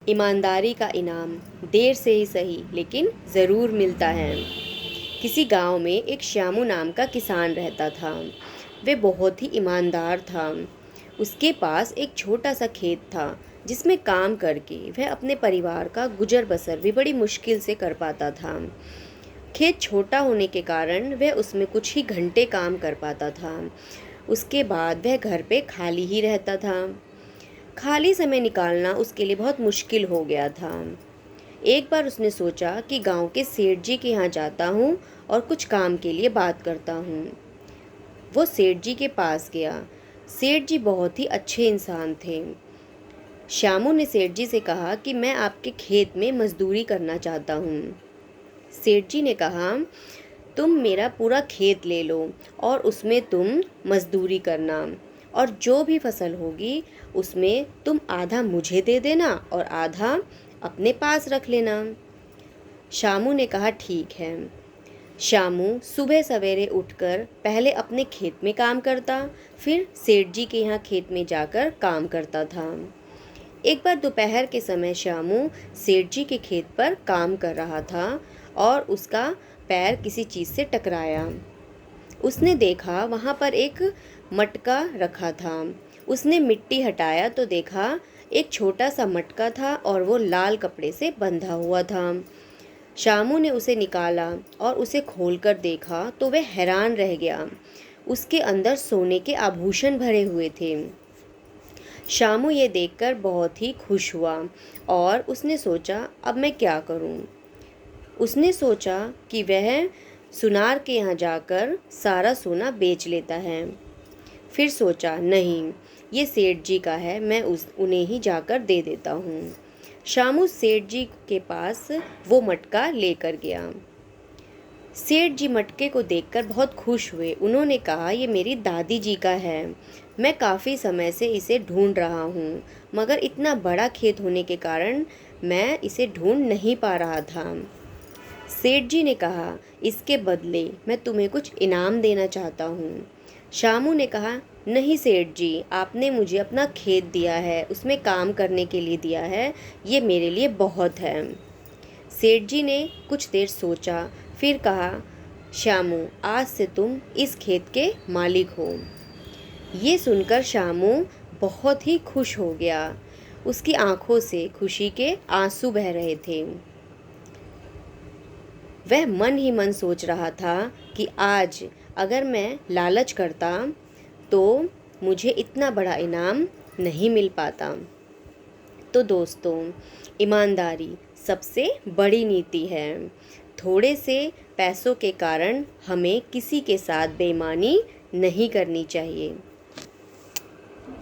ईमानदारी का इनाम देर से ही सही लेकिन ज़रूर मिलता है। किसी गांव में एक श्यामू नाम का किसान रहता था। वह बहुत ही ईमानदार था। उसके पास एक छोटा सा खेत था जिसमें काम करके वह अपने परिवार का गुजर बसर भी बड़ी मुश्किल से कर पाता था। खेत छोटा होने के कारण वह उसमें कुछ ही घंटे काम कर पाता था। उसके बाद वह घर पे खाली ही रहता था। खाली समय निकालना उसके लिए बहुत मुश्किल हो गया था। एक बार उसने सोचा कि गांव के सेठ जी के यहाँ जाता हूँ और कुछ काम के लिए बात करता हूँ। वो सेठ जी के पास गया। सेठ जी बहुत ही अच्छे इंसान थे। श्यामू ने सेठ जी से कहा कि मैं आपके खेत में मजदूरी करना चाहता हूँ। सेठ जी ने कहा, तुम मेरा पूरा खेत ले लो और उसमें तुम मजदूरी करना, और जो भी फसल होगी उसमें तुम आधा मुझे दे देना और आधा अपने पास रख लेना। श्यामू ने कहा, ठीक है। श्यामू सुबह सवेरे उठकर पहले अपने खेत में काम करता, फिर सेठ जी के यहाँ खेत में जाकर काम करता था। एक बार दोपहर के समय श्यामू सेठ जी के खेत पर काम कर रहा था और उसका पैर किसी चीज़ से टकराया। उसने देखा वहाँ पर एक मटका रखा था। उसने मिट्टी हटाया तो देखा एक छोटा सा मटका था और वो लाल कपड़े से बंधा हुआ था। श्यामू ने उसे निकाला और उसे खोलकर देखा तो वह हैरान रह गया। उसके अंदर सोने के आभूषण भरे हुए थे। श्यामू ये देखकर बहुत ही खुश हुआ और उसने सोचा, अब मैं क्या करूं? उसने सोचा कि वह सुनार के यहाँ जाकर सारा सोना बेच लेता है। फिर सोचा, नहीं, ये सेठ जी का है, मैं उन्हें ही जाकर दे देता हूँ। श्यामू सेठ जी के पास वो मटका लेकर गया। सेठ जी मटके को देखकर बहुत खुश हुए। उन्होंने कहा, ये मेरी दादी जी का है। मैं काफ़ी समय से इसे ढूंढ रहा हूँ, मगर इतना बड़ा खेत होने के कारण मैं इसे ढूंढ नहीं पा रहा था। सेठ जी ने कहा, इसके बदले मैं तुम्हें कुछ इनाम देना चाहता हूँ। श्यामू ने कहा, नहीं सेठ जी, आपने मुझे अपना खेत दिया है, उसमें काम करने के लिए दिया है, ये मेरे लिए बहुत है। सेठ जी ने कुछ देर सोचा, फिर कहा, श्यामू, आज से तुम इस खेत के मालिक हो। ये सुनकर श्यामू बहुत ही खुश हो गया। उसकी आंखों से खुशी के आंसू बह रहे थे। वह मन ही मन सोच रहा था कि आज अगर मैं लालच करता तो मुझे इतना बड़ा इनाम नहीं मिल पाता। तो दोस्तों, ईमानदारी सबसे बड़ी नीति है। थोड़े से पैसों के कारण हमें किसी के साथ बेईमानी नहीं करनी चाहिए।